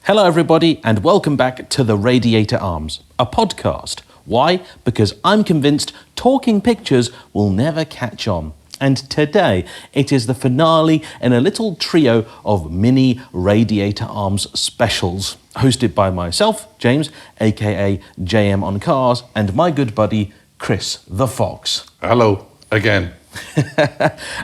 Hello everybody and welcome back to the Radiator Arms, a podcast. Why? Because I'm convinced talking pictures will never catch on. And today it is the finale in a little trio of mini Radiator Arms specials, hosted by myself, James, aka JayEmm on cars, and my good buddy, Chris the Fox. Hello, again.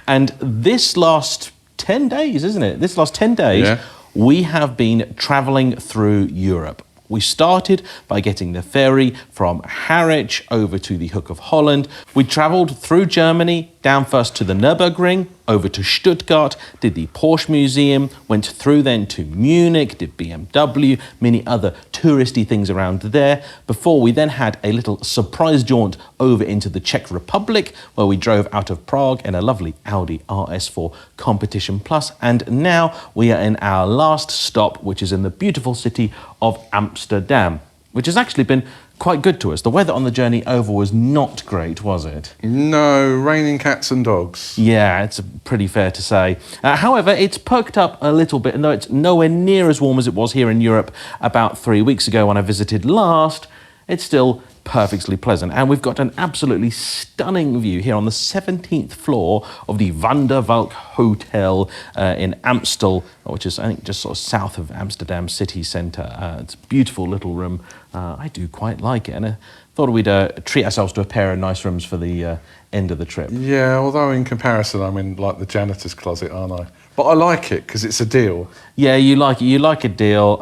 And this last 10 days, isn't it? This last 10 days, we have been travelling through Europe. We started by getting the ferry from Harwich over to the Hook of Holland. We travelled through Germany, down first to the Nürburgring, over to Stuttgart, did the Porsche Museum, went through then to Munich, did BMW, many other touristy things around there, before we then had a little surprise jaunt over into the Czech Republic, where we drove out of Prague in a lovely Audi RS4 Competition Plus, and now we are in our last stop, which is in the beautiful city of Amsterdam, which has actually been quite good to us. The weather on the journey over was not great, was it? No, raining cats and dogs. Yeah, it's pretty fair to say. However, it's perked up a little bit, and though it's nowhere near as warm as it was here in Europe about 3 weeks ago when I visited last, it's still perfectly pleasant. And we've got an absolutely stunning view here on the 17th floor of the Van der Valk Hotel in Amstel, which is, I think, just sort of south of Amsterdam city centre. It's a beautiful little room. I do quite like it, and I thought we'd treat ourselves to a pair of nice rooms for the end of the trip. Yeah, although in comparison, I'm in like the janitor's closet, aren't I? But I like it because it's a deal. Yeah, you like it. You like a deal.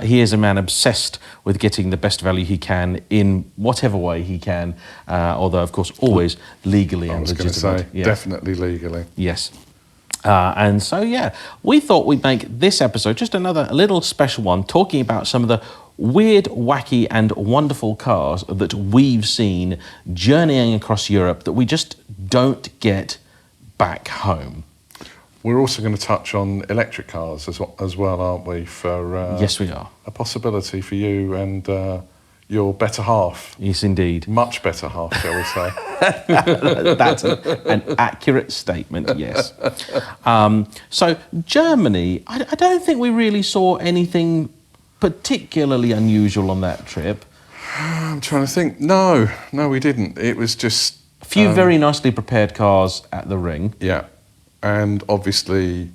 He is a man obsessed with getting the best value he can in whatever way he can, although, of course, always legally and legitimate. I was going to say, definitely legally. Yes. And so, yeah, we thought we'd make this episode just a little special one, talking about some of the weird, wacky and wonderful cars that we've seen journeying across Europe that we just don't get back home. We're also going to touch on electric cars as well, aren't we? For yes, we are. A possibility for you and your better half. Yes, indeed. Much better half, shall we say. That's an accurate statement, yes. So Germany, I don't think we really saw anything particularly unusual on that trip. I'm trying to think. No, we didn't. It was just a few very nicely prepared cars at the ring. Yeah, and obviously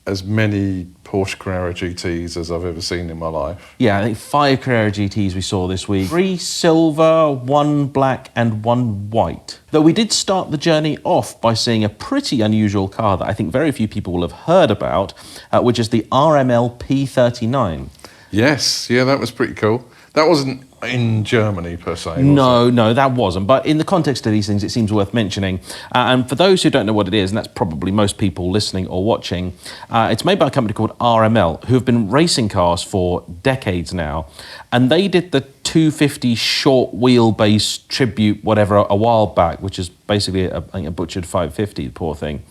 as many Porsche Carrera GTs as I've ever seen in my life. Yeah, I think 5 Carrera GTs we saw this week. 3 silver, 1 black and 1 white. Though we did start the journey off by seeing a pretty unusual car that I think very few people will have heard about, which is the RML P39. Yes, yeah, that was pretty cool. That wasn't in Germany per se, was it? No, that wasn't. But in the context of these things, it seems worth mentioning. And for those who don't know what it is, and that's probably most people listening or watching, it's made by a company called RML, who have been racing cars for decades now. And they did the 250 short wheelbase tribute, whatever, a while back, which is basically a butchered 550, poor thing.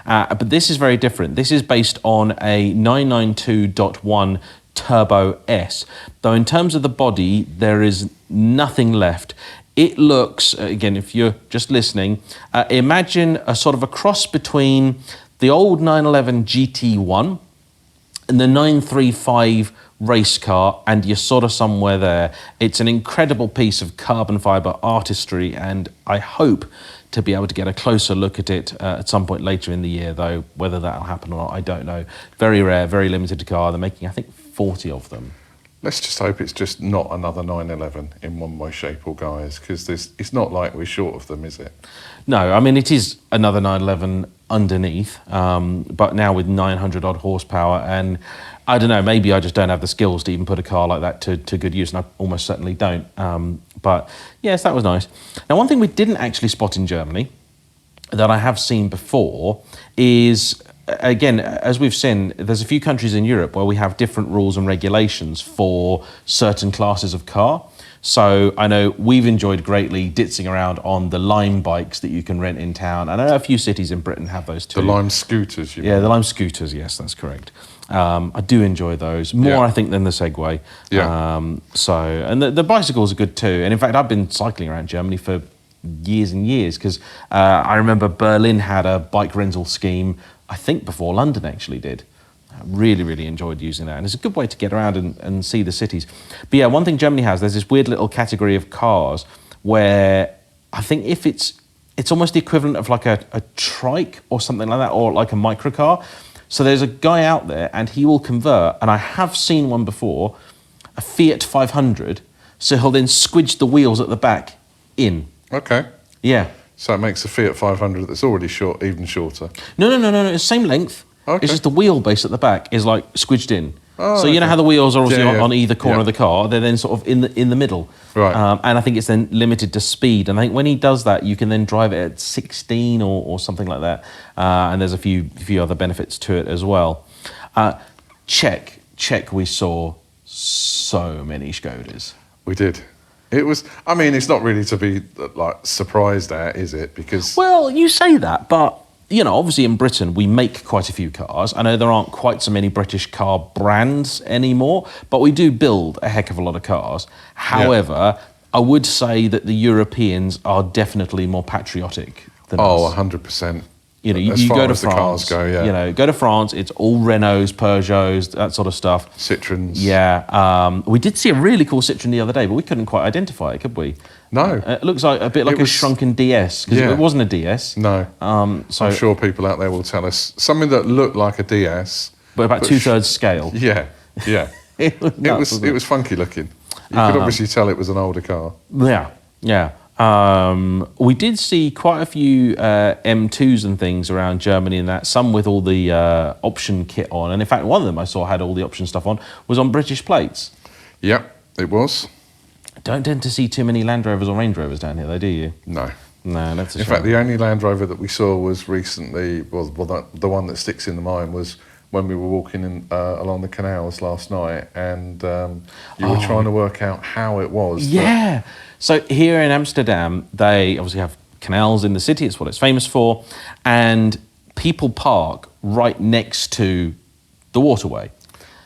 But this is very different. This is based on a 992.1 Turbo S, though in terms of the body there is nothing left. It looks, again, if you're just listening, imagine a sort of a cross between the old 911 GT1 and the 935 race car, and you're sort of somewhere there. It's an incredible piece of carbon fibre artistry, and I hope to be able to get a closer look at it at some point later in the year, though whether that'll happen or not, I don't know. Very rare, very limited car. They're making, I think, 40 of them. Let's just hope it's just not another 911 in one way, shape or guise, because it's not like we're short of them, is it? No, I mean, it is another 911 underneath, but now with 900 odd horsepower, and I don't know, maybe I just don't have the skills to even put a car like that to good use, and I almost certainly don't. But yes, that was nice. Now, one thing we didn't actually spot in Germany that I have seen before is, again, as we've seen, there's a few countries in Europe where we have different rules and regulations for certain classes of car. So I know we've enjoyed greatly ditzing around on the Lime bikes that you can rent in town. I know a few cities in Britain have those too. The Lime scooters, you mean? Yeah, the Lime scooters, yes, that's correct. I do enjoy those, more I think than the Segway. Yeah. And the bicycles are good too. And in fact, I've been cycling around Germany for years and years, because I remember Berlin had a bike rental scheme, I think before London actually did. Really, really enjoyed using that. And it's a good way to get around and see the cities. But yeah, one thing Germany has, there's this weird little category of cars where I think if it's almost the equivalent of like a trike or something like that, or like a microcar. So there's a guy out there and he will convert, and I have seen one before, a Fiat 500, so he'll then squidge the wheels at the back in. Okay. Yeah. So it makes the Fiat 500 that's already short even shorter. No, it's the same length. Okay. It's just the wheelbase at the back is like squidged in. Oh, so you know how the wheels are obviously Yeah. on either corner of the car, they're then sort of in the middle. Right. And I think it's then limited to speed. And I think when he does that, you can then drive it at 16 or something like that. And there's a few other benefits to it as well. Czech, we saw so many Škodas. We did. It was, I mean, it's not really to be like surprised at, is it? Because Well, you say that, but you know, obviously in Britain we make quite a few cars. I know there aren't quite so many British car brands anymore, but we do build a heck of a lot of cars. However, I would say that the Europeans are definitely more patriotic than us. 100%. You know, As you far go to as the France, cars go, yeah. you know, go to France, it's all Renaults, Peugeots, that sort of stuff. Citroens. Yeah, we did see a really cool Citroen the other day, but we couldn't quite identify it, could we? No. It looks like a bit like a shrunken DS, because it wasn't a DS. No. So I'm sure people out there will tell us something that looked like a DS. but about two-thirds scale. Yeah. It was nuts, wasn't it was funky looking. You could obviously tell it was an older car. Yeah. We did see quite a few M2s and things around Germany and that, some with all the option kit on. And in fact, one of them I saw had all the option stuff on, was on British plates. Yep, it was. Don't tend to see too many Land Rovers or Range Rovers down here, though, do you? No. No, that's a shame. In fact, the only Land Rover that we saw was recently, the one that sticks in the mind was when we were walking along the canals last night, and you were trying to work out how it was. Yeah. So here in Amsterdam, they obviously have canals in the city. It's what it's famous for. And people park right next to the waterway.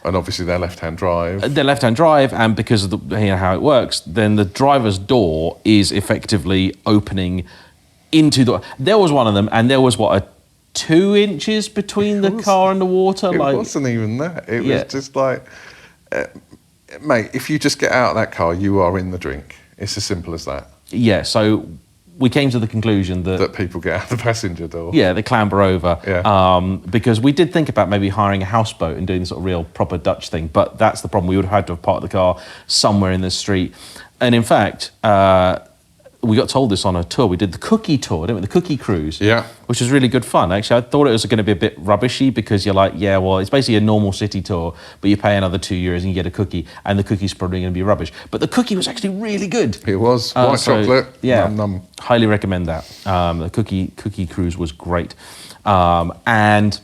And obviously their left-hand drive. Their left-hand drive, and because of how it works, then the driver's door is effectively opening into the... There was one of them, and there was, 2 inches between the car and the water? It wasn't even that. It was just like... mate, if you just get out of that car, you are in the drink. It's as simple as that. Yeah, so we came to the conclusion that people get out the passenger door. Yeah, they clamber over. Yeah. Because we did think about maybe hiring a houseboat and doing the sort of real proper Dutch thing, but that's the problem. We would have had to have parked the car somewhere in the street. And in fact, we got told this on a tour. We did the cookie tour, didn't we? The cookie cruise. Yeah. Which was really good fun. Actually, I thought it was going to be a bit rubbishy because you're like, yeah, well, it's basically a normal city tour, but you pay another €2 and you get a cookie, and the cookie's probably going to be rubbish. But the cookie was actually really good. It was. White chocolate. Yeah. Num, num. Highly recommend that. The cookie cruise was great. And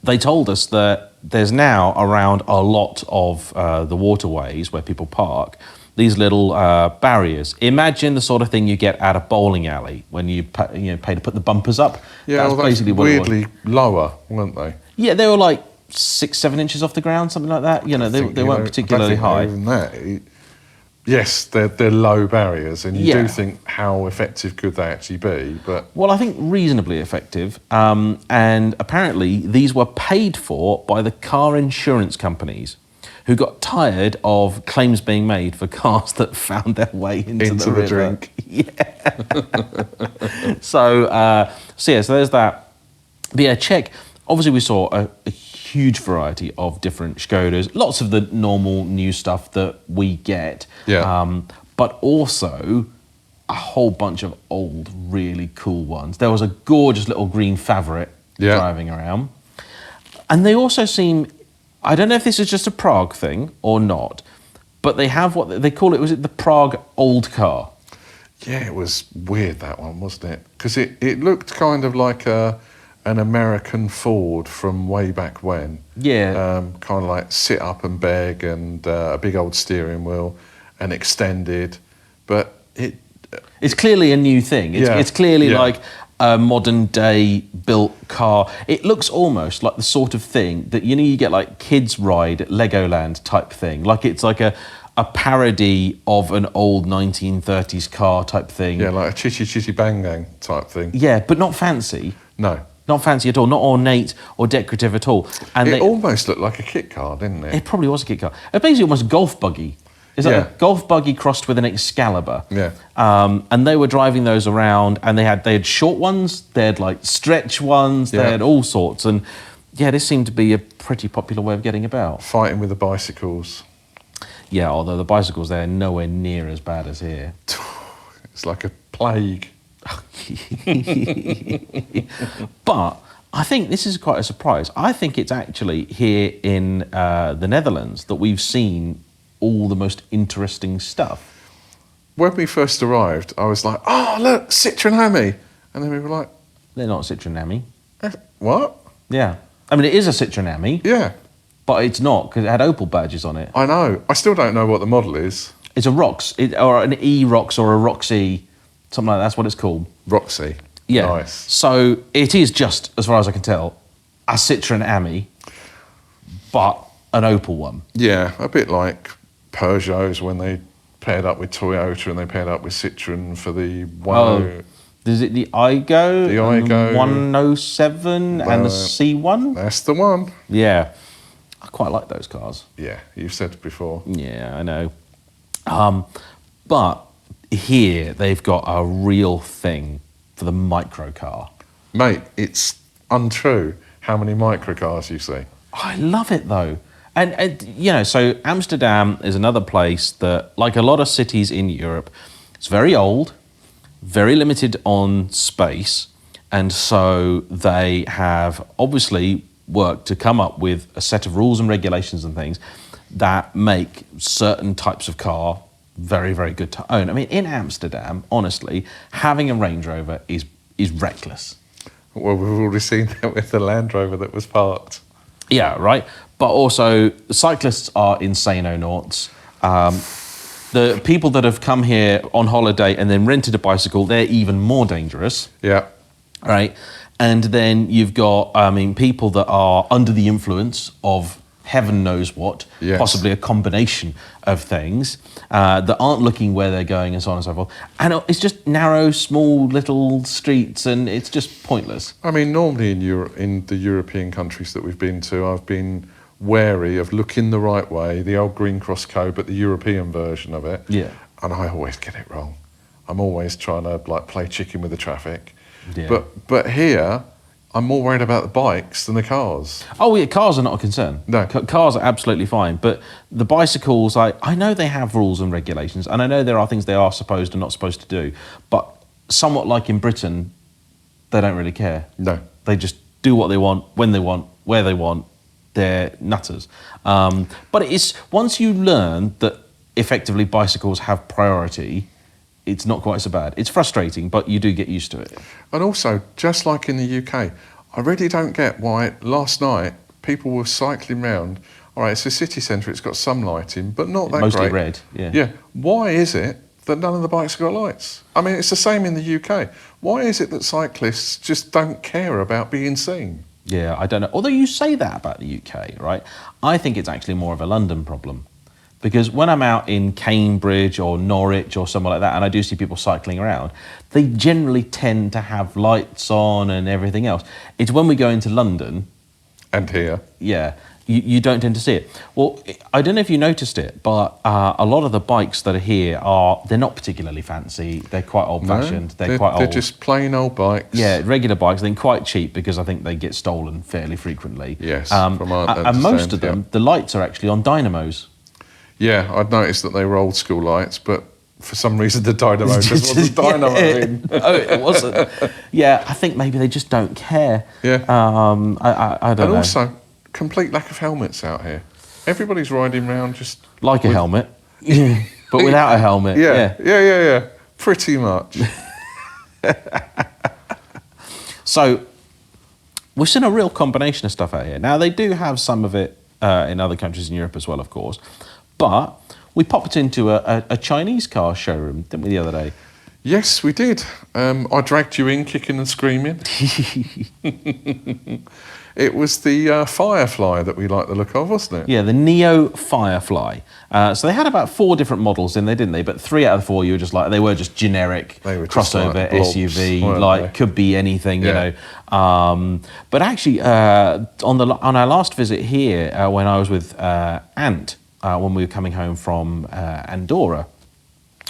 they told us that there's now around a lot of the waterways where people park, these little barriers. Imagine the sort of thing you get at a bowling alley when you pay to put the bumpers up. Yeah, That's basically what it was. weirdly lower, weren't they? Yeah, they were like 6-7 inches off the ground, something like that. You know, they weren't particularly high. Even that. Yes, they're low barriers, and you do think how effective could they actually be? But well, I think reasonably effective. And apparently these were paid for by the car insurance companies, who got tired of claims being made for cars that found their way into the river. drink. Yeah. So there's that. But yeah, Czech. Obviously, we saw a huge variety of different Škodas. Lots of the normal new stuff that we get. Yeah. But also a whole bunch of old, really cool ones. There was a gorgeous little green Favorite driving around. And they also seem... I don't know if this is just a Prague thing or not, but they have what they call it, was it the Prague old car? Yeah, it was weird, that one, wasn't it? Because it looked kind of like an American Ford from way back when. Yeah. Kind of like sit up and beg, and a big old steering wheel and extended. But it's clearly a new thing. It's clearly like a modern day built car. It looks almost like the sort of thing that, you get like kids ride at Legoland type thing. Like it's like a parody of an old 1930s car type thing. Yeah, like a chitty chitty bang bang type thing. Yeah, but not fancy. No. Not fancy at all, not ornate or decorative at all. And It almost looked like a kit car, didn't it? it probably was a kit car. It basically almost a golf buggy. It's like Yeah. a golf buggy crossed with an Excalibur. Yeah. And they were driving those around, and they had short ones, they had like stretch ones, they Yeah. had all sorts. And yeah, this seemed to be a pretty popular way of getting about. Fighting with the bicycles. Yeah, although the bicycles there are nowhere near as bad as here. It's like a plague. But I think this is quite a surprise. I think it's actually here in the Netherlands that we've seen all the most interesting stuff. When we first arrived, I was like, oh, look, Citroen Ami. And then we were like, They're not Citroen Ami. what? Yeah. I mean, it is a Citroen Ami, Yeah, but it's not because it had Opel badges on it. I know. I still don't know what the model is. It's a Rox, or an E-Rox or a Roxy, something like that. That's what it's called. Roxy. Yeah. Nice. So it is just, as far as I can tell, a Citroen Ami, but an Opel one. Yeah, a bit like Peugeots when they paired up with Toyota and they paired up with Citroen for the Is it the Igo? The and Igo. 107 and the C1? That's the one. Yeah. I quite like those cars. Yeah, you've said before. Yeah, I know. But here they've got a real thing for the micro car. Mate, it's untrue how many microcars you see. I love it though. And you know, so Amsterdam is another place that, like a lot of cities in Europe, it's very old, very limited on space, and so they have obviously worked to come up with a set of rules and regulations and things that make certain types of car very, very good to own. I mean, in Amsterdam, honestly, having a Range Rover is reckless. Well, we've already seen that with the Land Rover that was parked. Yeah, right. But also, the cyclists are insane-o-nauts. The people that have come here on holiday and then rented a bicycle, they're even more dangerous, Yeah. right? And then you've got, I mean, people that are under the influence of heaven knows what, Yes. possibly a combination of things, that aren't looking where they're going and so on and so forth. And it's just narrow, small, little streets, and it's just pointless. I mean, normally in the European countries that we've been to, I've been wary of looking the right way, the old Green Cross code, but the European version of it. Yeah. And I always get it wrong. I'm always trying to like play chicken with the traffic. Yeah. But here, I'm more worried about the bikes than the cars. Oh, yeah, cars are not a concern. No. Cars are absolutely fine. But the bicycles, I know they have rules and regulations, and I know there are things they are supposed and not supposed to do. But somewhat like in Britain, they don't really care. No. They just do what they want, when they want, where they want. They're nutters. But it's once you learn that effectively bicycles have priority, it's not quite so bad. It's frustrating, but you do get used to it. And also, just like in the UK, I really don't get why last night people were cycling round. All right, it's a city centre, it's got some lighting, but not that Mostly great. red, yeah. Yeah. Why is it that none of the bikes have got lights? I mean, it's the same in the UK. Why is it that cyclists just don't care about being seen? Yeah, I don't know. Although you say that about the UK, right? I think it's actually more of a London problem. Because when I'm out in Cambridge or Norwich or somewhere like that, and I do see people cycling around, they generally tend to have lights on and everything else. It's when we go into London, And here. yeah, you don't tend to see it. Well, I don't know if you noticed it, but a lot of the bikes that are here they're not particularly fancy. They're quite old-fashioned. They're quite old. They're just plain old bikes. Yeah, regular bikes, they're quite cheap because I think they get stolen fairly frequently. Yes, and from what I most understand, of them, yeah. the lights are actually on dynamos. Yeah, I'd noticed that they were old school lights, but for some reason the dynamo just wasn't dynamo in. Oh, it wasn't. Yeah, I think maybe they just don't care. Yeah. I don't know. And also, complete lack of helmets out here. Everybody's riding around just... Like a helmet, but without a helmet. Yeah. Pretty much. So, we've seen a real combination of stuff out here. Now, they do have some of it in other countries in Europe as well, of course. But we popped into a Chinese car showroom, didn't we, the other day? Yes, we did. I dragged you in kicking and screaming. It was the Firefly that we liked the look of, wasn't it? Yeah, the Neo Firefly. So they had about 4 different models in there, didn't they? But 3 out of the 4, you were just like, they were just generic They were just crossover like blobs, SUV, weren't like they? could be anything, Yeah. you know. But actually, on our last visit here, when I was with Ant, when we were coming home from Andorra,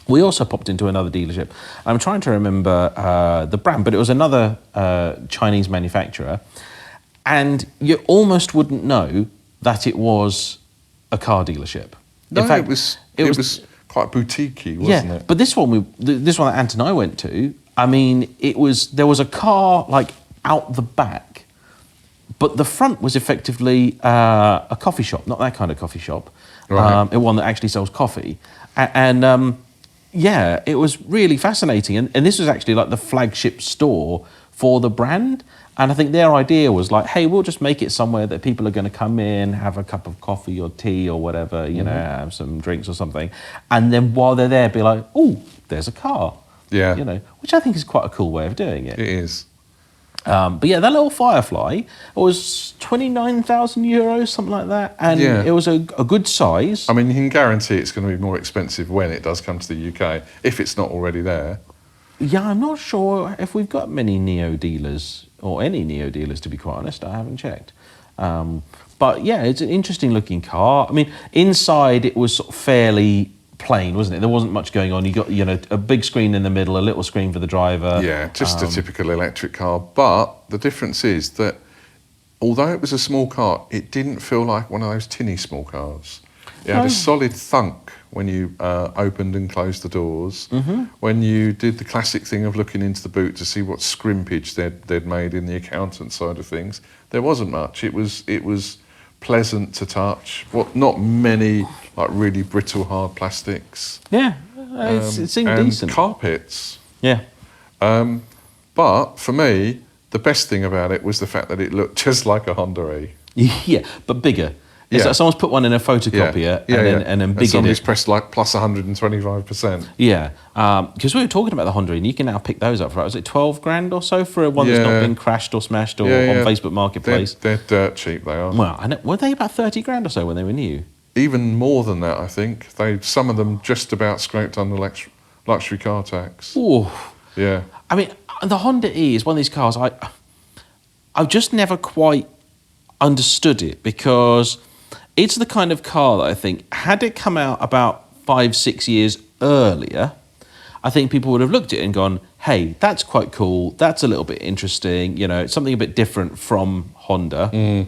we also popped into another dealership. I'm trying to remember the brand, but it was another Chinese manufacturer. And you almost wouldn't know that it was a car dealership. No, In fact, it was quite boutiquey, wasn't yeah, it? but this one that Ant and I went to, I mean, there was a car like out the back, but the front was effectively a coffee shop, not that kind of coffee shop, Right. one that actually sells coffee, and yeah, it was really fascinating, and this was actually like the flagship store for the brand. And I think their idea was like, hey, we'll just make it somewhere that people are going to come in, have a cup of coffee or tea or whatever, you know, have some drinks or something. And then while they're there, be like, oh, there's a car. Yeah. You know, which I think is quite a cool way of doing it. It is. But yeah, that little Firefly was 29,000 euros, something like that. And Yeah. it was a good size. I mean, you can guarantee it's going to be more expensive when it does come to the UK, if it's not already there. Yeah, I'm not sure if we've got many Neo dealers, or any Neo dealers, to be quite honest. I haven't checked. But yeah, it's an interesting looking car. I mean, inside it was sort of fairly plain, wasn't it? There wasn't much going on. You got, you know, a big screen in the middle, a little screen for the driver. Yeah, just a typical electric car. But the difference is that although it was a small car, it didn't feel like one of those tinny small cars. It had a solid thunk when you opened and closed the doors. Mm-hmm. When you did the classic thing of looking into the boot to see what scrimpage they'd made in the accountant side of things, there wasn't much. It was pleasant to touch. Not many like really brittle hard plastics. Yeah, it seemed and decent. Carpets. Yeah. But for me, the best thing about it was the fact that it looked just like a Honda E. Yeah, but bigger. It's Yeah. like someone's put one in a photocopier and then biggered somebody's it. pressed like plus 125%. Yeah, because we were talking about the Honda, and you can now pick those up for, was it 12 grand or so for one that's not Yeah. been crashed or smashed or Yeah, on yeah. Facebook Marketplace? They're dirt cheap, they are. Well, and were they about 30 grand or so when they were new? Even more than that, I think. Some of them just about scraped under luxury car tax. Ooh. Yeah. I mean, the Honda E is one of these cars I've just never quite understood it, because it's the kind of car that I think, had it come out about 5-6 years earlier, I think people would have looked at it and gone, hey, that's quite cool, that's a little bit interesting, you know, it's something a bit different from Honda.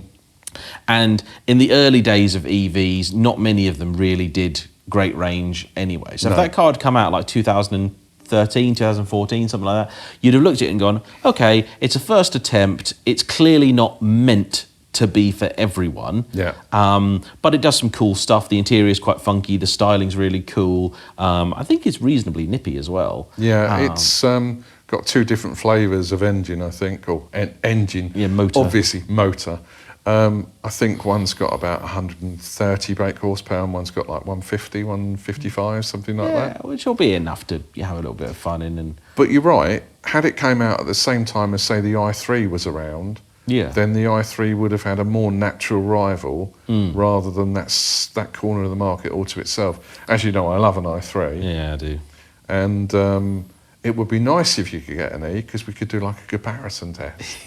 And in the early days of EVs, not many of them really did great range anyway. So if that car had come out like 2013, 2014, something like that, you'd have looked at it and gone, okay, it's a first attempt, it's clearly not meant to be for everyone. Yeah. But it does some cool stuff. The interior is quite funky, the styling's really cool. I think it's reasonably nippy as well. Yeah, it's got 2 different flavours of engine, I think, or engine. Yeah, motor. Obviously, motor. I think one's got about 130 brake horsepower and one's got like 150, 155, something like that. Which will be enough to have a little bit of fun in. And But you're right, had it came out at the same time as, say, the i3 was around, then the i3 would have had a more natural rival rather than that corner of the market all to itself. As you know, I love an i3. Yeah, I do. And it would be nice if you could get an E, because we could do like a comparison test.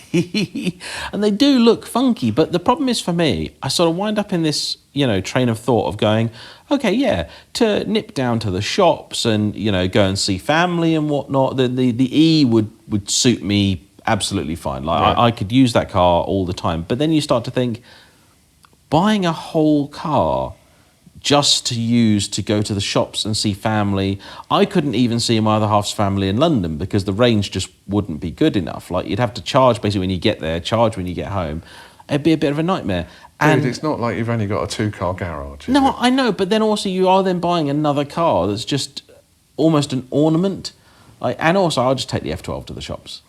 And they do look funky, but the problem is for me, I sort of wind up in this, you know, train of thought of going, okay, yeah, to nip down to the shops and, you know, go and see family and whatnot, the E would suit me absolutely fine. Like Right. I could use that car all the time. But then you start to think, buying a whole car just to use to go to the shops and see family. I couldn't even see my other half's family in London because the range just wouldn't be good enough. Like, you'd have to charge basically when you get there, charge when you get home. It'd be a bit of a nightmare. Dude, it's not like you've only got a 2-car garage. Is No, it? I know, but then also you are then buying another car that's just almost an ornament. Like, and also, I'll just take the F12 to the shops.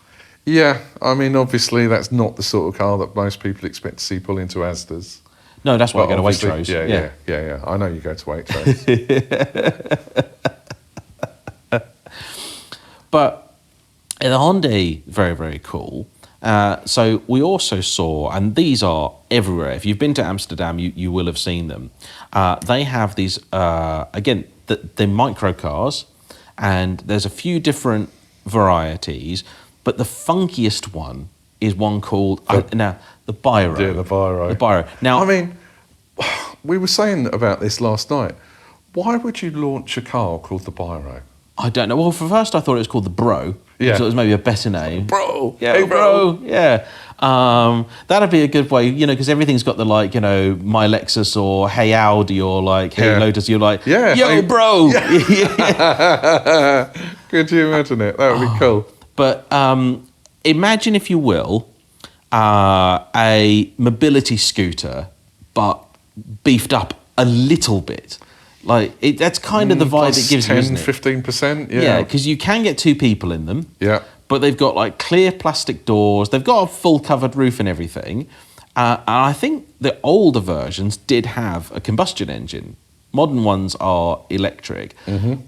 Yeah, I mean, obviously that's not the sort of car that most people expect to see pull into Asdas. No, that's why I But go to obviously- Waitrose. Yeah. I know you go to Waitrose. But the Hyundai, very, very cool. So we also saw, and these are everywhere. If you've been to Amsterdam, you will have seen them. They have these, again, the micro cars, and there's a few different varieties, but the funkiest one is one called, the Biro. Yeah, the Biro. The Biro. Now, I mean, we were saying about this last night. Why would you launch a car called the Biro? I don't know. Well, for first I thought it was called the Bro. Yeah. So it was maybe a better name. Bro. Yeah, Hey, bro. Yeah. That'd be a good way, because everything's got the My Lexus or Hey Audi or Hey Lotus. You're like, yeah, yo, hey, bro. Yeah. Could you imagine it? That would be cool. But imagine, if you will, a mobility scooter, but beefed up a little bit. That's kind of the vibe it gives you, isn't it? 10-15%, Yeah, because you can get two people in them. Yeah. But they've got clear plastic doors. They've got a full covered roof and everything. And I think the older versions did have a combustion engine. Modern ones are electric. Mm-hmm.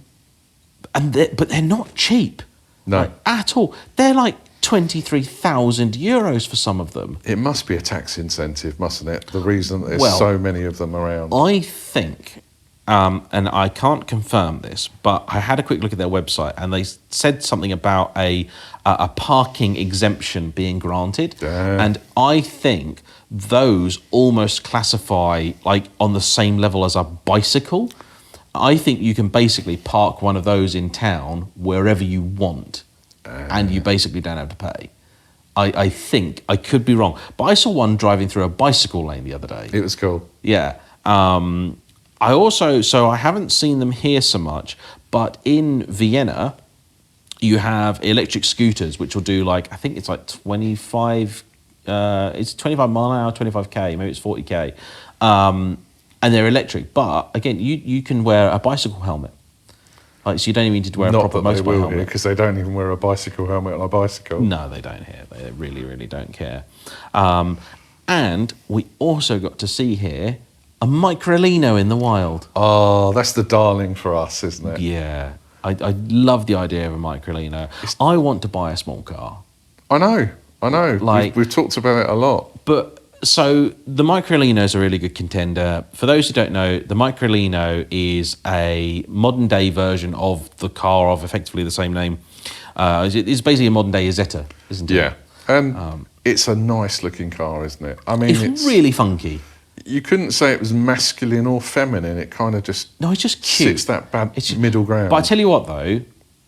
But they're not cheap. No. At all. They're 23,000 euros for some of them. It must be a tax incentive, mustn't it? The reason that there's so many of them around. I think, and I can't confirm this, but I had a quick look at their website and they said something about a parking exemption being granted. Damn. And I think those almost classify on the same level as a bicycle. I think you can basically park one of those in town wherever you want, and you basically don't have to pay. I think, I could be wrong, but I saw one driving through a bicycle lane the other day. It was cool. Yeah. I haven't seen them here so much, but in Vienna, you have electric scooters, which will do I think it's 25, it's 25 mile an hour, 25k, maybe it's 40k. And they're electric, but again, you can wear a bicycle helmet. So you don't even need to wear a proper motorbike helmet. Because they don't even wear a bicycle helmet on a bicycle. No, they don't here. They really, really don't care. And we also got to see here a Microlino in the wild. Oh, that's the darling for us, isn't it? Yeah. I love the idea of a Microlino. I want to buy a small car. I know. We've talked about it a lot. But so the Microlino is a really good contender. For those who don't know, the Microlino is a modern day version of the car of effectively the same name. It's basically a modern day Isetta, isn't it? Yeah. And it's a nice looking car, isn't it? I mean, it's really funky. You couldn't say it was masculine or feminine. It kind of just... No, it's just cute. Sits that middle ground. But I tell you what, though,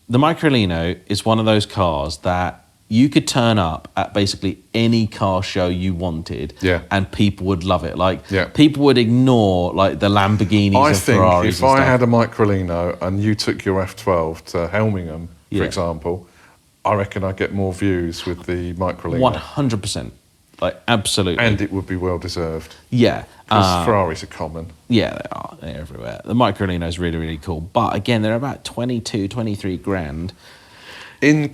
the Microlino is one of those cars that you could turn up at basically any car show you wanted, and people would love it. People would ignore the Lamborghinis and Ferraris. I think if I had a Microlino and you took your F12 to Helmingham, for example, I reckon I'd get more views with the Microlino. 100%. Absolutely. And it would be well deserved. Yeah. Because Ferraris are common. Yeah, they are. They're everywhere. The Microlino is really, really cool. But again, they're about 22, 23 grand. In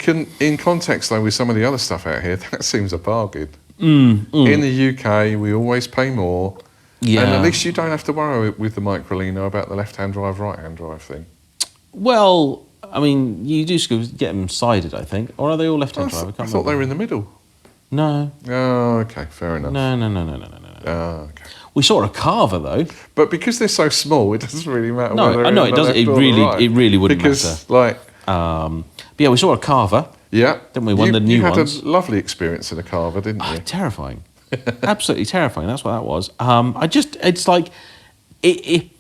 context, though, with some of the other stuff out here, that seems a bargain. In the UK, we always pay more. Yeah. And at least you don't have to worry with the Microlino about the left-hand drive, right-hand drive thing. Well, I mean, you do get them sided, I think. Or are they all left-hand drive? I thought they were in the middle. No. Oh, okay, fair enough. No. Oh, okay. We saw a Carver though. But because they're so small, it doesn't really matter. No, whether I know it doesn't. It really wouldn't matter. But yeah, we saw a Carver. Yeah. Didn't we? One of the new ones. You had a lovely experience in a Carver, didn't you? Terrifying. Absolutely terrifying. That's what that was. It's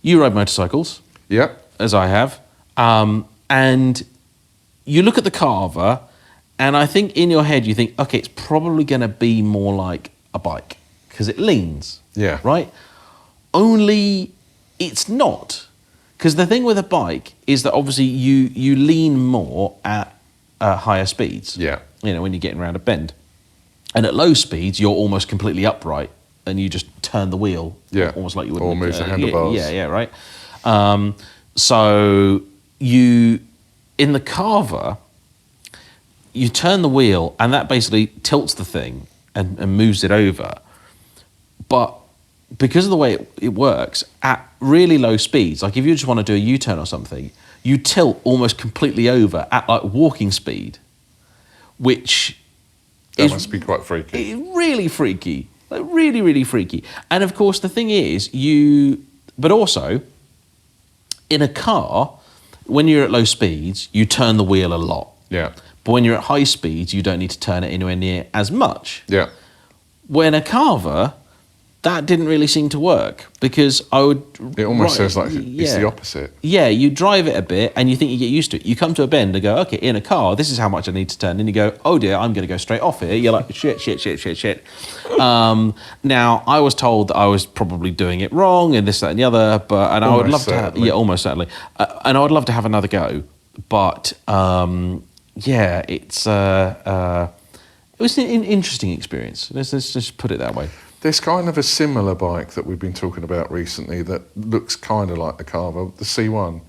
you ride motorcycles. Yeah. As I have. And you look at the Carver, and I think in your head you think, okay, it's probably going to be more like a bike because it leans. Yeah. Right? Only it's not. Because the thing with a bike is that obviously you lean more at higher speeds. Yeah. When you're getting around a bend. And at low speeds, you're almost completely upright and you just turn the wheel. Yeah. Almost like you would. Or move the handlebars. Yeah, right. So in the Carver, you turn the wheel and that basically tilts the thing and moves it over. But because of the way it works, at really low speeds, like if you just want to do a U-turn or something, you tilt almost completely over at like walking speed, which That must be quite freaky. really freaky, like really, really freaky. And of course, the thing is, but also in a car, when you're at low speeds, you turn the wheel a lot. Yeah. But when you're at high speeds, you don't need to turn it anywhere near as much. Yeah. When a Carver, that didn't really seem to work because I would... It almost sounds like it's the opposite. Yeah, you drive it a bit and you think you get used to it. You come to a bend and go, okay, in a car, this is how much I need to turn. And you go, oh dear, I'm going to go straight off here. You're like, shit. Now, I was told that I was probably doing it wrong and this, that and the other, I would love to have... Yeah, almost certainly. And I would love to have another go. But, yeah, it was an interesting experience. Let's just put it that way. There's kind of a similar bike that we've been talking about recently that looks kind of like the Carver, the C1.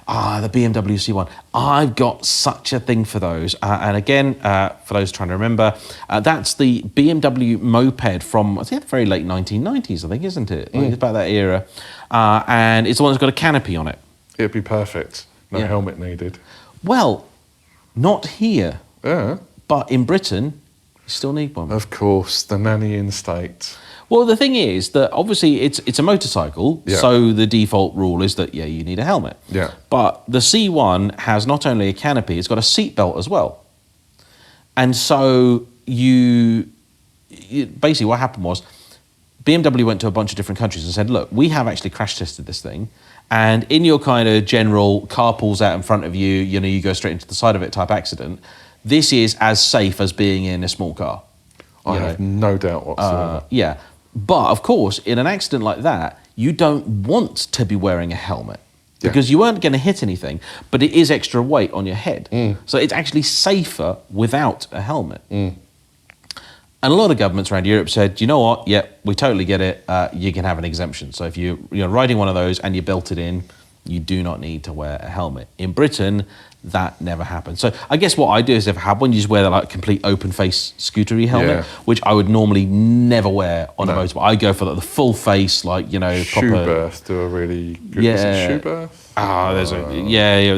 The BMW C1. I've got such a thing for those. And again, for those trying to remember, that's the BMW moped from, I think, the very late 1990s, I think, isn't it? I think it's about that era. And it's the one that's got a canopy on it. It'd be perfect. No helmet needed. Well, not here. Yeah. But in Britain, you still need one. Of course, the nanny in state. Well, the thing is that obviously it's a motorcycle, so the default rule is that, you need a helmet. Yeah. But the C1 has not only a canopy, it's got a seatbelt as well. And so basically what happened was BMW went to a bunch of different countries and said, look, we have actually crash tested this thing. And in your kind of general car pulls out in front of you, you go straight into the side of it type accident, this is as safe as being in a small car. I have no doubt whatsoever. Yeah. But, of course, in an accident like that, you don't want to be wearing a helmet because you weren't going to hit anything, but it is extra weight on your head. So it's actually safer without a helmet. And a lot of governments around Europe said, you know what, we totally get it, you can have an exemption. So if you're riding one of those and you built it in, you do not need to wear a helmet. In Britain, that never happened. So I guess what I do is if I have one, you just wear that like complete open face scootery helmet, which I would normally never wear on a motorbike. I go for the full face, like, proper... Shoeburth do a really good... Is it Shoeburth?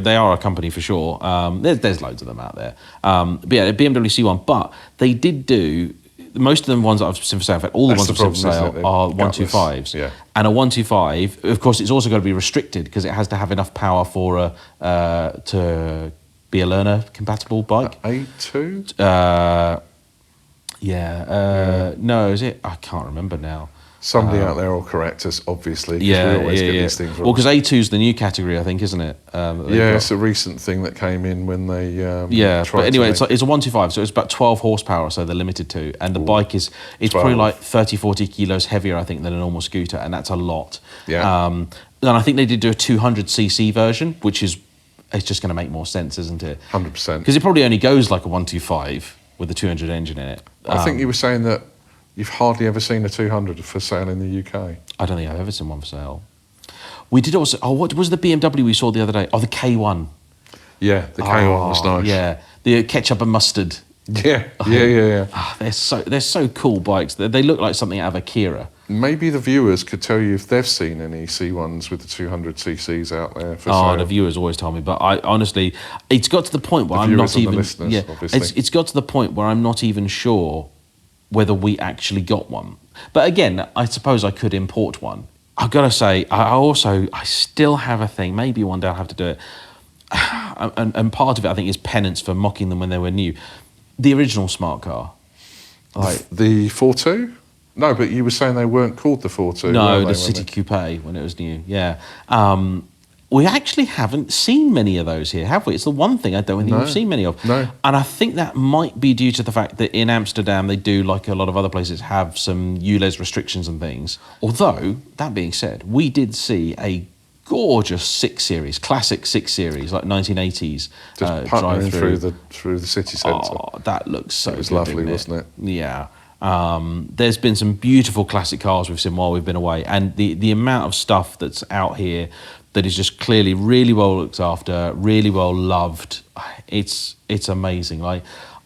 They are a company for sure. There's loads of them out there. But yeah, BMW C1, but they did do... Most of the ones that I've seen for sale, in fact, all the ones I've seen for sale are 125s. Yeah. And a 125, of course, it's also got to be restricted because it has to have enough power for to be a learner compatible bike. A2? No, is it? I can't remember now. Somebody out there will correct us, obviously, because we always get these things wrong. Well, because A2 is the new category, I think, isn't it? It's a recent thing that came in when they but anyway, it's a 125, so it's about 12 horsepower, so they're limited to. And the bike it's 12. Probably like 30, 40 kilos heavier, I think, than a normal scooter, and that's a lot. Yeah. And I think they did do a 200cc version, which it's just going to make more sense, isn't it? 100%. Because it probably only goes like a 125 with a 200 engine in it. I think you were saying that you've hardly ever seen a 200 for sale in the UK. I don't think I've ever seen one for sale. We did also... what was the BMW we saw the other day? Oh, the K1. Yeah, the K1 was nice. Yeah, the ketchup and mustard. Yeah. They're so cool bikes. They look like something out of Akira. Maybe the viewers could tell you if they've seen any C1s with the 200cc's out there for sale. The viewers always tell me, but I honestly, it's got to the point where I'm not even... It's got to the point where I'm not even sure whether we actually got one. But again, I suppose I could import one. I've got to say, I still have a thing, maybe one day I'll have to do it, and part of it I think is penance for mocking them when they were new. The original smart car. Like the 4.2? No, but you were saying they weren't called the 4.2. No, the City Coupe when it was new, yeah. We actually haven't seen many of those here, have we? It's the one thing I don't think we've seen many of. No. And I think that might be due to the fact that in Amsterdam they do, like a lot of other places, have some ULEZ restrictions and things. Although, that being said, we did see a gorgeous 6 Series, classic 6 Series, like 1980s. Just puttering through the city centre. Oh, that looks so good. It was lovely, wasn't it? Yeah. There's been some beautiful classic cars we've seen while we've been away, and the amount of stuff that's out here that is just clearly really well looked after, really well loved. It's amazing. Like,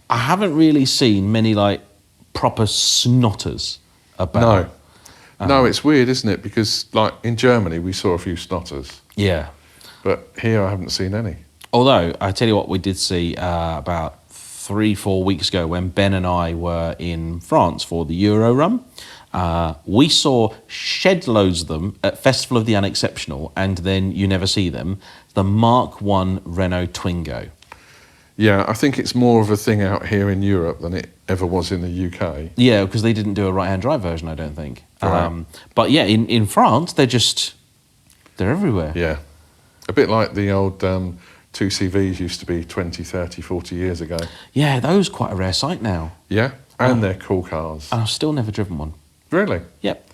I haven't really seen many like proper snotters about. No, it's weird, isn't it? Because like in Germany, we saw a few snotters. Yeah. But here I haven't seen any. Although, I tell you what, we did see about 3-4 weeks ago when Ben and I were in France for the Euro Run. We saw shed loads of them at Festival of the Unexceptional, and then you never see them. The Mark 1 Renault Twingo. Yeah, I think it's more of a thing out here in Europe than it ever was in the UK. Yeah, because they didn't do a right-hand drive version, I don't think. Right. But yeah, in France, they're everywhere. Yeah. A bit like the old 2CVs used to be 20, 30, 40 years ago. Yeah, those are quite a rare sight now. Yeah, and they're cool cars. And I've still never driven one. Really? Yep.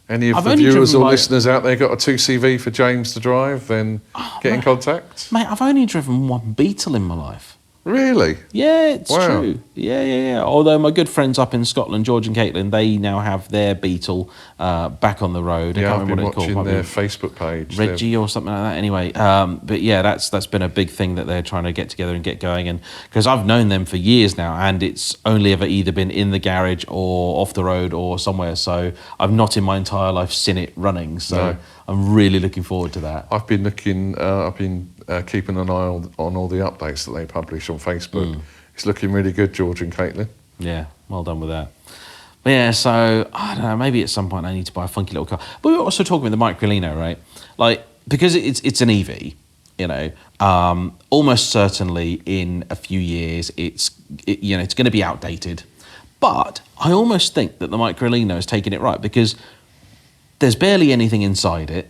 Any of I've the only viewers driven or by- listeners out there got a 2CV for James to drive, then get in contact. Mate, I've only driven one Beetle in my life. Really? Yeah, it's Wow. true. Yeah. Although my good friends up in Scotland, George and Caitlin, they now have their Beetle back on the road. I Yeah, can't I've remember been what it's called. watching Might their be Facebook page. Reggie or something like that. Anyway, but yeah, that's been a big thing that they're trying to get together and get going. And because I've known them for years now, and it's only ever either been in the garage or off the road or somewhere. So I've not in my entire life seen it running. So No. I'm really looking forward to that. I've been looking. I've been keeping an eye on all the updates that they publish on Facebook. It's looking really good, George and Caitlin. Yeah, well done with that. But yeah, so I don't know, maybe at some point I need to buy a funky little car. But we were also talking with the Microlino, right? Like, because it's an EV, you know, almost certainly in a few years it's going to be outdated. But I almost think that the Microlino has taken it right, because there's barely anything inside it,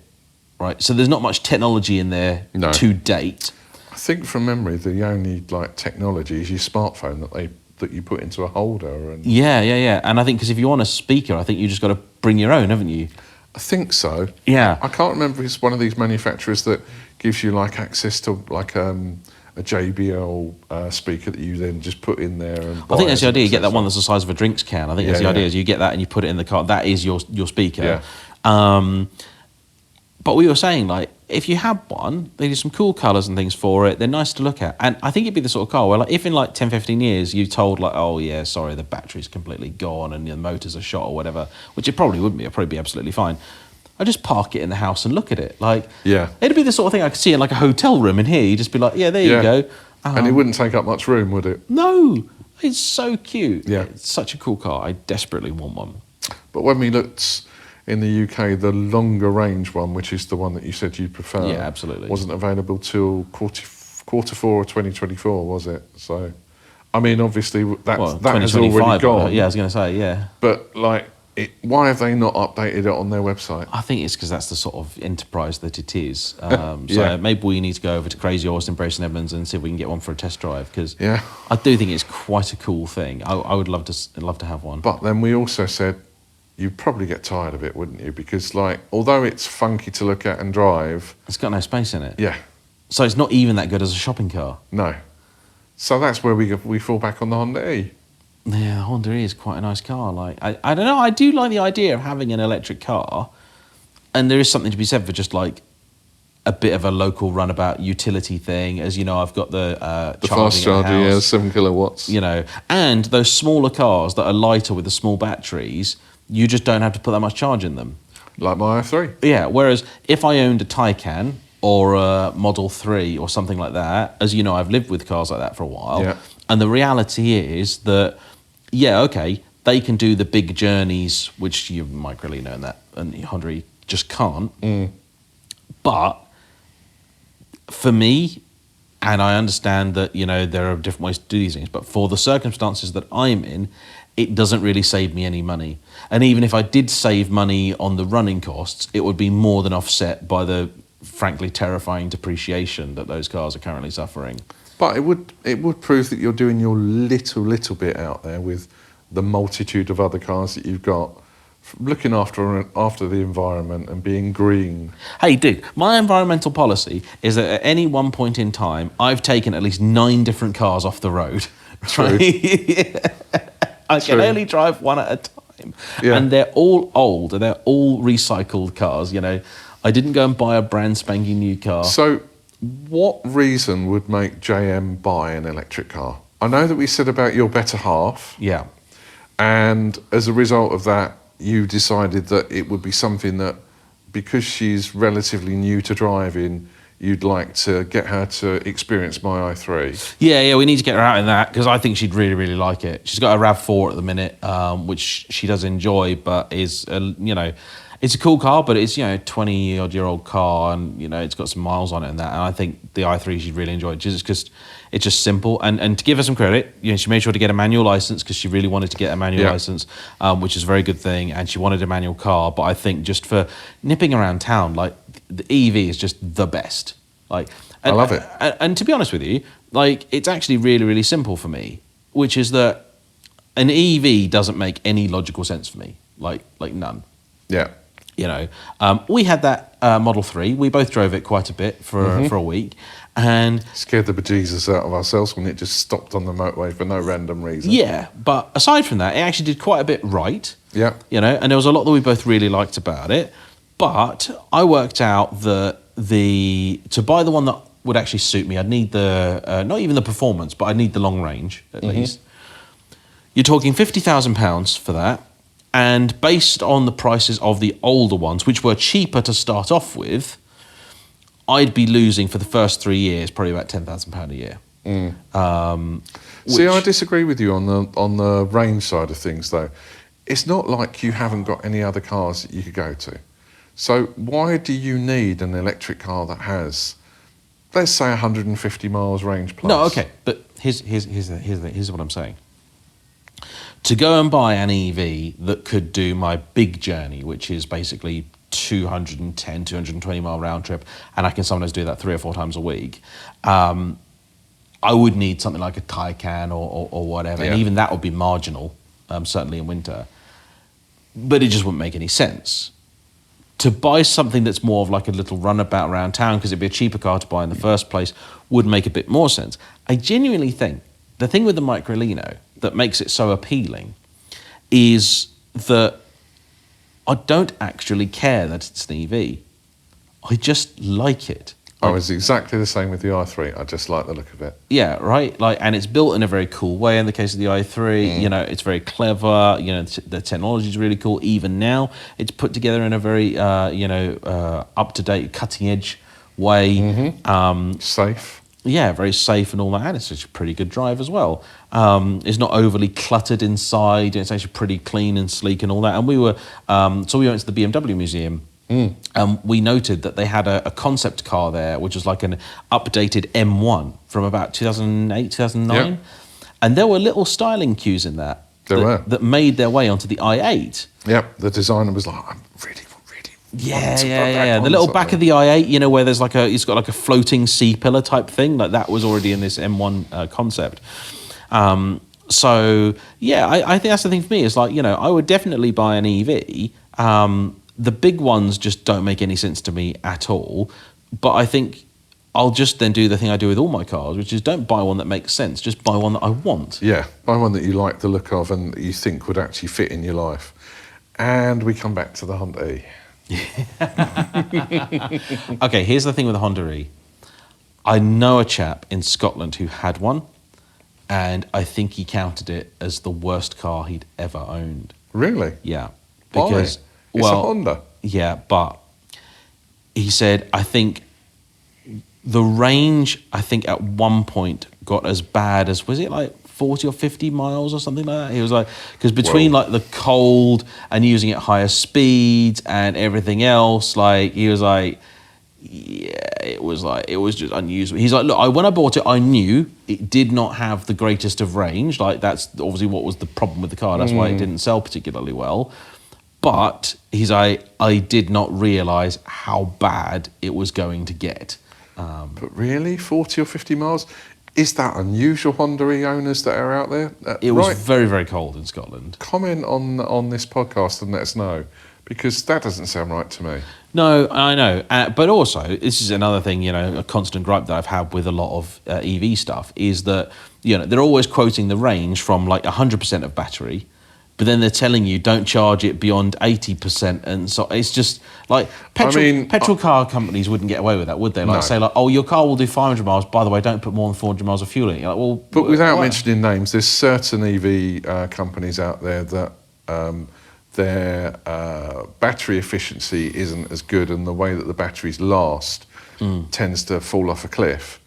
right? So there's not much technology in there No. to date. I think from memory, the only technology is your smartphone that you put into a holder. And Yeah. And I think because if you want a speaker, I think you just got to bring your own, haven't you? I think so. Yeah. I can't remember if it's one of these manufacturers that gives you access to a JBL speaker that you then just put in there. And I think that's the buy as an idea. You get that one accessory. that's the size of a drinks can. I think that's the Yeah, idea. yeah. Is you get that and you put it in the car. That is your speaker. Yeah. But we were saying, if you had one, they do some cool colours and things for it. They're nice to look at. And I think it'd be the sort of car where, if in 10, 15 years you told, oh yeah, sorry, the battery's completely gone and the motors are shot or whatever, which it probably wouldn't be. It'd probably be absolutely fine. I'd just park it in the house and look at it. Yeah. It'd be the sort of thing I could see in a hotel room in here. You'd just be like, yeah, there you go. And it wouldn't take up much room, would it? No, it's so cute. Yeah. It's such a cool car. I desperately want one. But when we looked in the UK, the longer range one, which is the one that you said you prefer, Yeah, absolutely. wasn't available till quarter four of 2024, was it? So, I mean, obviously that has already 2025, gone. Yeah, I was going to say, yeah. But why have they not updated it on their website? I think it's because that's the sort of enterprise that it is. Yeah. So maybe we need to go over to Crazy Horse in Brace and Edmonds and see if we can get one for a test drive, because Yeah. I do think it's quite a cool thing. I would love to have one. But then we also said you'd probably get tired of it, wouldn't you? Because although it's funky to look at and drive, It's got no space in it. yeah, So it's not even that good as a shopping car. no. So that's where we fall back on the Honda E. Yeah, the Honda E is quite a nice car. I don't know, I do like the idea of having an electric car, and there is something to be said for just a bit of a local runabout utility thing. As you know, I've got the fast charging at the charger, house, 7 kilowatts. and those smaller cars that are lighter with the small batteries, you just don't have to put that much charge in them. Like my i3. Yeah, whereas if I owned a Taycan or a Model 3 or something like that, as you know, I've lived with cars like that for a while, Yeah. and the reality is that, yeah, okay, they can do the big journeys, which you Microlino and the Honda E just can't. But for me, and I understand that, there are different ways to do these things, but for the circumstances that I'm in, it doesn't really save me any money. And even if I did save money on the running costs, it would be more than offset by the, frankly, terrifying depreciation that those cars are currently suffering. But it would prove that you're doing your little bit out there with the multitude of other cars that you've got, looking after the environment and being green. Hey, dude, my environmental policy is that at any one point in time, I've taken at least 9 different cars off the road. True. I can True. only drive one at a time. Yeah. And they're all old, and they're all recycled cars, I didn't go and buy a brand spanking new car. So what reason would make JayEmm buy an electric car? I know that we said about your better half, Yeah. and as a result of that, you decided that it would be something that, because she's relatively new to driving, you'd like to get her to experience my i3. Yeah, we need to get her out in that because I think she'd really, really like it. She's got a RAV4 at the minute, which she does enjoy, but is, it's a cool car, but it's, 20-odd-year-old car, and, it's got some miles on it and that. And I think the i3 she'd really enjoy just because it's just simple. And to give her some credit, she made sure to get a manual license because she really wanted to get a manual license, which is a very good thing. And she wanted a manual car, but I think just for nipping around town, like, the EV is just the best. Like, I love it. And to be honest with you, like, it's actually really, really simple for me, which is that an EV doesn't make any logical sense for me, like none. Yeah. We had that Model 3. We both drove it quite a bit for a week, and scared the bejesus out of ourselves when it just stopped on the motorway for no random reason. Yeah, but aside from that, it actually did quite a bit right. Yeah. And there was a lot that we both really liked about it. But I worked out that to buy the one that would actually suit me, I'd need the not even the performance, but I'd need the long range at least. You're talking £50,000 for that, and based on the prices of the older ones, which were cheaper to start off with, I'd be losing for the first 3 years probably about £10,000 a year. See, I disagree with you on the range side of things, though. It's not like you haven't got any other cars that you could go to. So why do you need an electric car that has, let's say, 150 miles range plus? No, okay, but here's what I'm saying. To go and buy an EV that could do my big journey, which is basically 210, 220 mile round trip, and I can sometimes do that 3 or 4 times a week, I would need something like a Taycan or whatever, and even that would be marginal, certainly in winter. But it just wouldn't make any sense. To buy something that's more of like a little runabout around town, because it'd be a cheaper car to buy in the first place, would make a bit more sense. I genuinely think the thing with the Microlino that makes it so appealing is that I don't actually care that it's an EV. I just like it. I was exactly the same with the i3. I just like the look of it. Yeah, right. Like, and it's built in a very cool way. In the case of the i3, it's very clever. The technology is really cool. Even now, it's put together in a very, up-to-date, cutting-edge way. Safe. Yeah, very safe and all that. And it's actually a pretty good drive as well. It's not overly cluttered inside. It's actually pretty clean and sleek and all that. And we went to the BMW Museum. We noted that they had a concept car there, which was like an updated M1 from about 2008, 2009. Yep. And there were little styling cues in that. That made their way onto the i8. Yep, the designer was like, I'm really Yeah. The little back of the i8, where there's it's got like a floating C-pillar type thing, like that was already in this M1 concept. So, yeah, I think that's the thing for me. Is like, I would definitely buy an EV. The big ones just don't make any sense to me at all. But I think I'll just then do the thing I do with all my cars, which is don't buy one that makes sense. Just buy one that I want. Yeah, buy one that you like the look of and that you think would actually fit in your life. And we come back to the Honda E. Okay, here's the thing with the Honda E. I know a chap in Scotland who had one, and I think he counted it as the worst car he'd ever owned. Really? Yeah. Because, it's a Honda. Yeah, but he said, I think the range, at one point got as bad as, was it like 40 or 50 miles or something like that? He was like, because between like the cold and using it at higher speeds and everything else, like he was like, yeah, it was just unusable. He's like, look, when I bought it, I knew it did not have the greatest of range. Like that's obviously what was the problem with the car. That's why it didn't sell particularly well. But he's like, I did not realise how bad it was going to get. But really, 40 or 50 miles? Is that unusual Honda E owners that are out there? It was very, very cold in Scotland. Comment on this podcast and let us know, because that doesn't sound right to me. No, I know. But also, this is another thing, a constant gripe that I've had with a lot of EV stuff is that, they're always quoting the range from like 100% of battery, but then they're telling you don't charge it beyond 80%. And so it's just like petrol car companies wouldn't get away with that, would they? Like say like, oh, your car will do 500 miles. By the way, don't put more than 400 miles of fuel in it. You're like, well, but without mentioning names, there's certain EV companies out there that their battery efficiency isn't as good, and the way that the batteries last tends to fall off a cliff.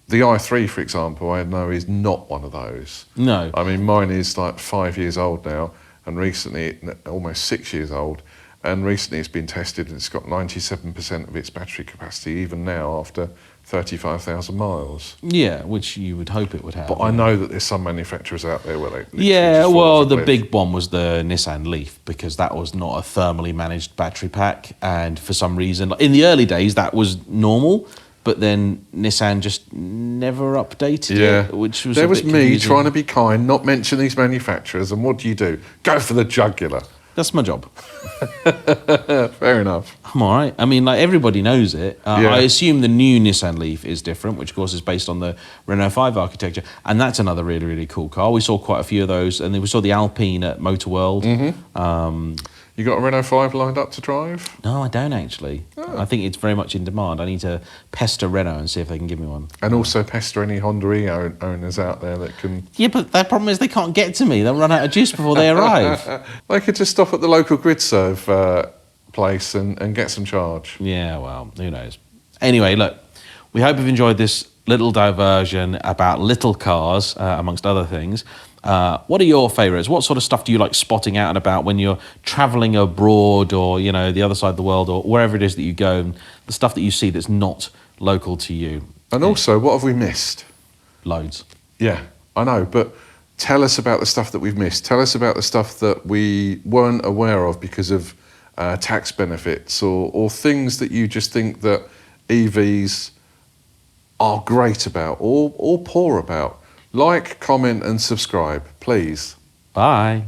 The i3, for example, I know is not one of those. No. I mean, mine is like 5 years old now, and recently, almost 6 years old, and recently it's been tested and it's got 97% of its battery capacity, even now after 35,000 miles. Yeah, which you would hope it would have. But I know that there's some manufacturers out there where they literally Yeah, just fall well, off a the cliff. big one was the Nissan Leaf, because that was not a thermally managed battery pack, and for some reason, like, in the early days, that was normal. But then Nissan just never updated it, which was there a was bit me confusing. trying to be kind, not mention these manufacturers, and what do? Go for the jugular. That's my job. Fair enough. I'm all right. I mean, like, everybody knows it. Yeah. I assume the new Nissan Leaf is different, which of course is based on the Renault 5 architecture, and that's another really, really cool car. We saw quite a few of those, and then we saw the Alpine at Motor World. You got a Renault 5 lined up to drive? No, I don't actually. Oh. I think it's very much in demand. I need to pester Renault and see if they can give me one. And also pester any Honda E owners out there that can... Yeah, but the problem is they can't get to me. They'll run out of juice before they arrive. They could just stop at the local grid serve place and get some charge. Yeah, well, who knows. Anyway, look, we hope you've enjoyed this little diversion about little cars, amongst other things. What are your favourites? What sort of stuff do you like spotting out and about when you're travelling abroad, or, you know, the other side of the world, or wherever it is that you go, and the stuff that you see that's not local to you? And also, what have we missed? Loads. Yeah, I know, but tell us about the stuff that we've missed. Tell us about the stuff that we weren't aware of because of tax benefits, or things that you just think that EVs are great about or poor about. Like, comment and subscribe, please. Bye.